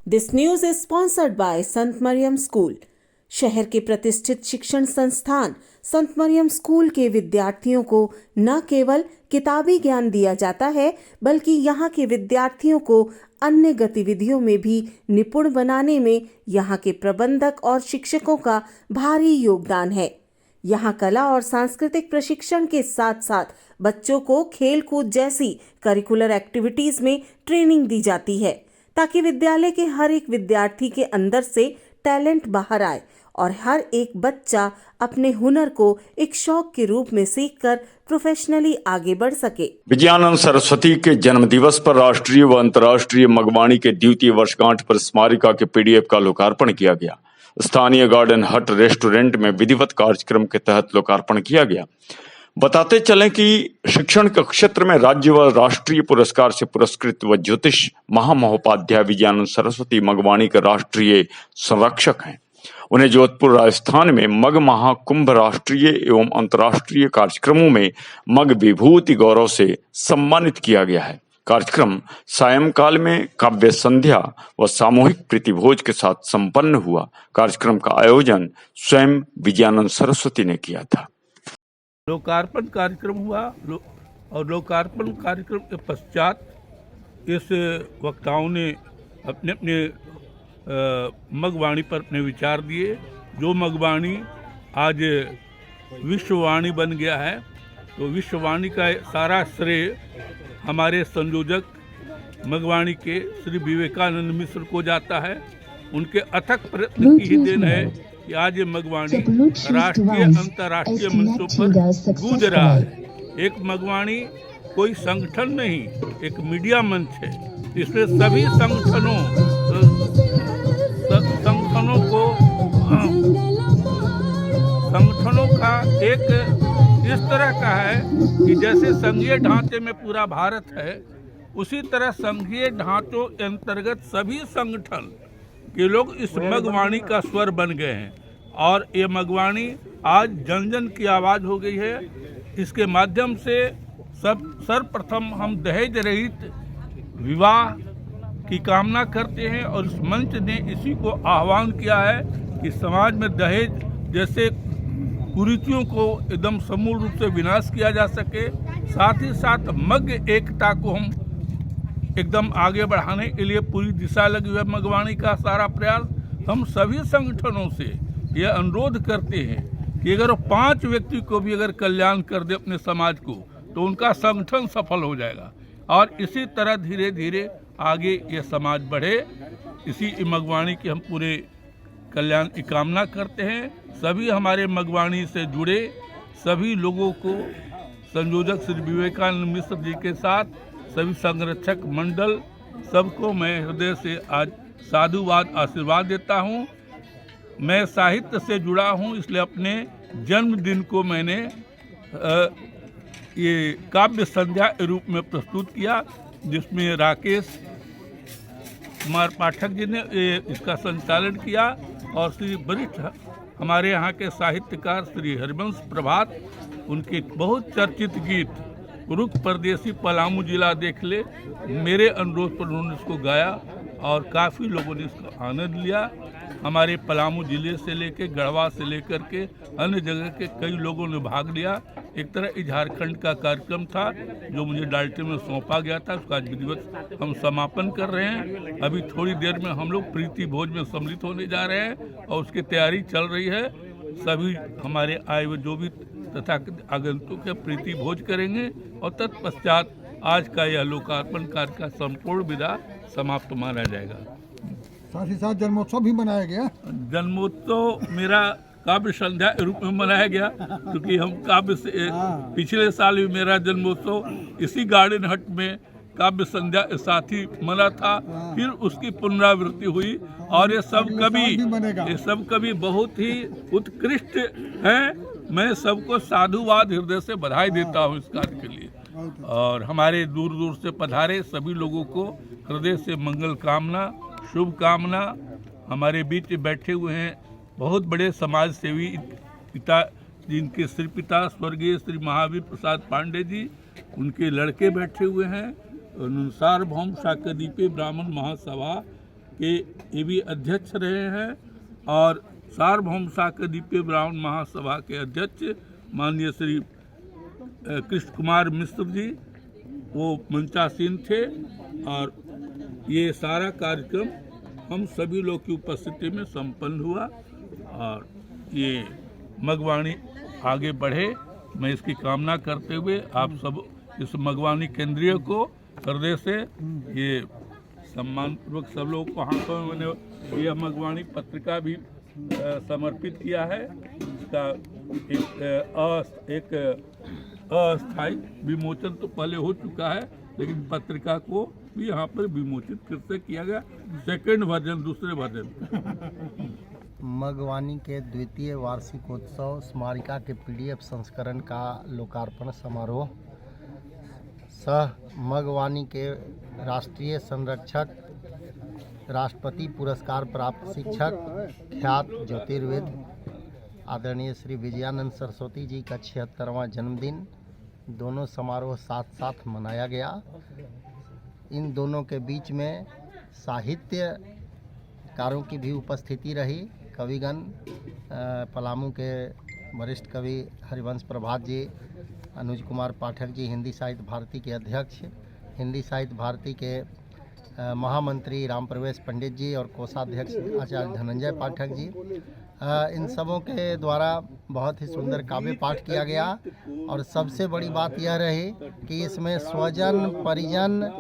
This news is sponsored by Sant Maryam school. शहर के प्रतिष्ठित शिक्षण संस्थान संत मरियम स्कूल के विद्यार्थियों को न केवल किताबी ज्ञान दिया जाता है, बल्कि यहाँ के विद्यार्थियों को अन्य गतिविधियों में भी निपुण बनाने में यहाँ के प्रबंधक और शिक्षकों का भारी योगदान है। यहाँ कला और सांस्कृतिक प्रशिक्षण के साथ साथ बच्चों को खेल कूद जैसी करिकुलर एक्टिविटीज में ट्रेनिंग दी जाती है, ताकि विद्यालय के हर एक विद्यार्थी के अंदर से टैलेंट बाहर आए और हर एक बच्चा अपने हुनर को एक शौक के रूप में सीखकर प्रोफेशनली आगे बढ़ सके। विजयानंद सरस्वती के जन्म दिवस पर राष्ट्रीय व अंतर्राष्ट्रीय मगवाणी के द्वितीय वर्षगांठ पर स्मारिका के पीडीएफ का लोकार्पण किया गया। स्थानीय गार्डन हट रेस्टोरेंट में विधिवत कार्यक्रम के तहत लोकार्पण किया गया। बताते चलें कि शिक्षण के क्षेत्र में राज्य व राष्ट्रीय पुरस्कार से पुरस्कृत व ज्योतिष महामहोपाध्याय विजयानंद सरस्वती मगवाणी के राष्ट्रीय संरक्षक हैं। उन्हें जोधपुर राजस्थान में मग महाकुंभ राष्ट्रीय एवं अंतर्राष्ट्रीय कार्यक्रमों में मग विभूति गौरव से सम्मानित किया गया है। कार्यक्रम सायंकाल में काव्य संध्या व सामूहिक प्रीतिभोज के साथ संपन्न हुआ। कार्यक्रम का आयोजन स्वयं विजयानंद सरस्वती ने किया था। लोकार्पण कार्यक्रम हुआ और लोकार्पण कार्यक्रम के पश्चात इस वक्ताओं ने अपने अपने मगवाणी पर अपने विचार दिए। जो मगवाणी आज विश्ववाणी बन गया है, तो विश्ववाणी का सारा श्रेय हमारे संयोजक मगवाणी के श्री विवेकानंद मिश्र को जाता है। उनके अथक प्रयत्न की ही देन है कि आज ये मगवाणी राष्ट्रीय अंतर्राष्ट्रीय मंचों पर गूंज रहा है। एक मगवाणी कोई संगठन नहीं, एक मीडिया मंच है। इसमें सभी संगठनों का एक इस तरह का है कि जैसे संघीय ढांचे में पूरा भारत है, उसी तरह संघीय ढांचों के अंतर्गत सभी संगठन के लोग इस मगवाणी का स्वर बन गए हैं और ये मगवाणी आज जन जन की आवाज़ हो गई है। इसके माध्यम से सर्वप्रथम हम दहेज रहित विवाह की कामना करते हैं और इस मंच ने इसी को आह्वान किया है कि समाज में दहेज जैसे कुरीतियों को एकदम समूल रूप से विनाश किया जा सके। साथ ही साथ मग एकता को हम एकदम आगे बढ़ाने के लिए पूरी दिशा लगी हुई है। मगवाणी का सारा प्रयास, हम सभी संगठनों से यह अनुरोध करते हैं कि अगर 5 व्यक्ति को भी अगर कल्याण कर दे अपने समाज को, तो उनका संगठन सफल हो जाएगा और इसी तरह धीरे धीरे आगे ये समाज बढ़े। इसी मगवाणी की हम पूरे कल्याण की कामना करते हैं। सभी हमारे मगवाणी से जुड़े सभी लोगों को संयोजक श्री विवेकानंद मिश्र जी के साथ सभी संरक्षक मंडल सबको मैं हृदय से आज साधुवाद आशीर्वाद देता हूँ। मैं साहित्य से जुड़ा हूँ, इसलिए अपने जन्मदिन को मैंने ये काव्य संध्या के रूप में प्रस्तुत किया, जिसमें राकेश कुमार पाठक जी ने इसका संचालन किया और श्री वरिष्ठ हमारे यहाँ के साहित्यकार श्री हरिवंश प्रभात, उनके बहुत चर्चित गीत रुख परदेसी पलामू जिला देख ले, मेरे अनुरोध पर उन्होंने इसको गाया और काफ़ी लोगों ने इसका आनंद लिया। हमारे पलामू जिले से लेकर गढ़वा से लेकर के अन्य जगह के कई लोगों ने भाग लिया। एक तरह झारखंड का कार्यक्रम था जो मुझे डाल्टन में सौंपा गया था, उसका विधिवत हम समापन कर रहे हैं। अभी थोड़ी देर में हम लोग प्रीति भोज में सम्मिलित होने जा रहे हैं और उसकी तैयारी चल रही है। सभी हमारे आए हुए जो भी तथा आगंतुक प्रीति भोज करेंगे और तत्पश्चात आज का यह लोकार्पण कार्य का संपूर्ण विदा समाप्त माना जाएगा। साथ ही साथ जन्मोत्सव भी मनाया गया। जन्मोत्सव मेरा काव्य संध्या के रूप में मनाया गया, क्योंकि हम काव्य से पिछले साल भी मेरा जन्मोत्सव इसी गार्डन हट में काव्य संध्या के साथ ही मना था। फिर उसकी पुनरावृत्ति हुई और ये सब कभी बहुत ही उत्कृष्ट है। मैं सबको साधुवाद हृदय से बधाई देता हूँ इस कार्य के लिए और हमारे दूर दूर से पधारे सभी लोगों को हृदय से मंगल कामना, शुभ कामना। हमारे बीच बैठे हुए हैं बहुत बड़े समाज सेवी पिता, जिनके श्री पिता स्वर्गीय श्री महावीर प्रसाद पांडे जी, उनके लड़के बैठे हुए हैं। सार्वभौम शाकदीपे ब्राह्मण महासभा के ये भी अध्यक्ष रहे हैं और सार्वभौम शाकर दीपे ब्राह्मण महासभा के अध्यक्ष माननीय श्री कृष्ण कुमार मिश्र जी वो मंचासीन थे। और ये सारा कार्यक्रम हम सभी लोग की उपस्थिति में संपन्न हुआ और ये मगवाणी आगे बढ़े, मैं इसकी कामना करते हुए आप सब इस मगवाणी केंद्रीय को हृदय से ये सम्मानपूर्वक सब लोगों को हाथों में मैंने यह मगवाणी पत्रिका भी समर्पित किया है। इसका एक अस्थायी विमोचन तो पहले हो चुका है, लेकिन पत्रिका को भी यहाँ पर विमोचित फिर से किया गया, सेकंड वर्जन, दूसरे वर्जन। मगवानी के द्वितीय वार्षिकोत्सव स्मारिका के PDF संस्करण का लोकार्पण समारोह सह मगवानी के राष्ट्रीय संरक्षक, राष्ट्रपति पुरस्कार प्राप्त शिक्षक, ख्यात ज्योतिर्विद आदरणीय श्री विजयानंद सरस्वती जी का 76वां जन्मदिन, दोनों समारोह साथ साथ मनाया गया। इन दोनों के बीच में साहित्यकारों की भी उपस्थिति रही। कविगण पलामू के वरिष्ठ कवि हरिवंश प्रभात जी, अनुज कुमार पाठक जी हिंदी साहित्य भारती के अध्यक्ष, हिंदी साहित्य भारती के महामंत्री राम प्रवेश पंडित जी और कोषाध्यक्ष आचार्य धनंजय पाठक जी, इन सबों के द्वारा बहुत ही सुंदर काव्य पाठ किया गया। और सबसे बड़ी बात यह रही कि इसमें स्वजन परिजन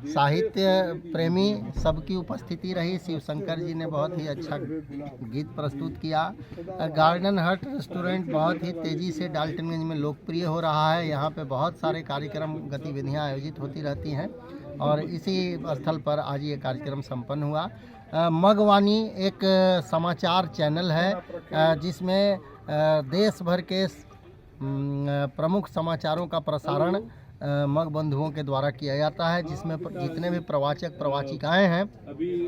साहित्य प्रेमी सबकी उपस्थिति रही। शिव शंकर जी ने बहुत ही अच्छा गीत प्रस्तुत किया। गार्डन हट रेस्टोरेंट बहुत ही तेज़ी से डाल्टनगंज में लोकप्रिय हो रहा है। यहाँ पे बहुत सारे कार्यक्रम गतिविधियाँ आयोजित होती रहती हैं और इसी स्थल पर आज ये कार्यक्रम संपन्न हुआ। मगवानी एक समाचार चैनल है जिसमें देश भर के प्रमुख समाचारों का प्रसारण मग बंधुओं के द्वारा किया जाता है, जिसमें जितने भी प्रवाचक प्रवाचिकाएं हैं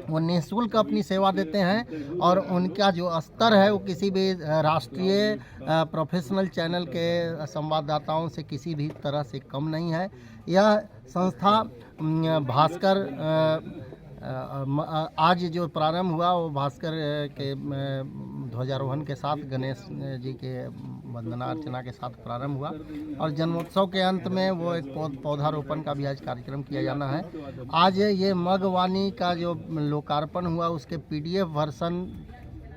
वो निःशुल्क अपनी सेवा देते हैं और उनका जो स्तर है वो किसी भी राष्ट्रीय प्रोफेशनल चैनल के संवाददाताओं से किसी भी तरह से कम नहीं है। यह संस्था भास्कर आज जो प्रारंभ हुआ वो भास्कर के ध्वजारोहण के साथ गणेश जी के वंदना अर्चना के साथ प्रारंभ हुआ और जन्मोत्सव के अंत में वो एक पौधारोपण का भी आज कार्यक्रम किया जाना है। आज ये मगवानी का जो लोकार्पण हुआ उसके PDF वर्जन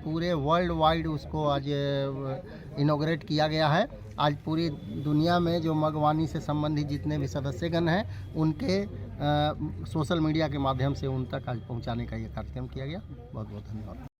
पूरे वर्ल्ड वाइड उसको आज इनॉग्रेट किया गया है। आज पूरी दुनिया में जो मगवानी से संबंधित जितने भी सदस्यगण हैं उनके सोशल मीडिया के माध्यम से उन तक आज पहुंचाने का ये कार्यक्रम किया गया। बहुत बहुत धन्यवाद।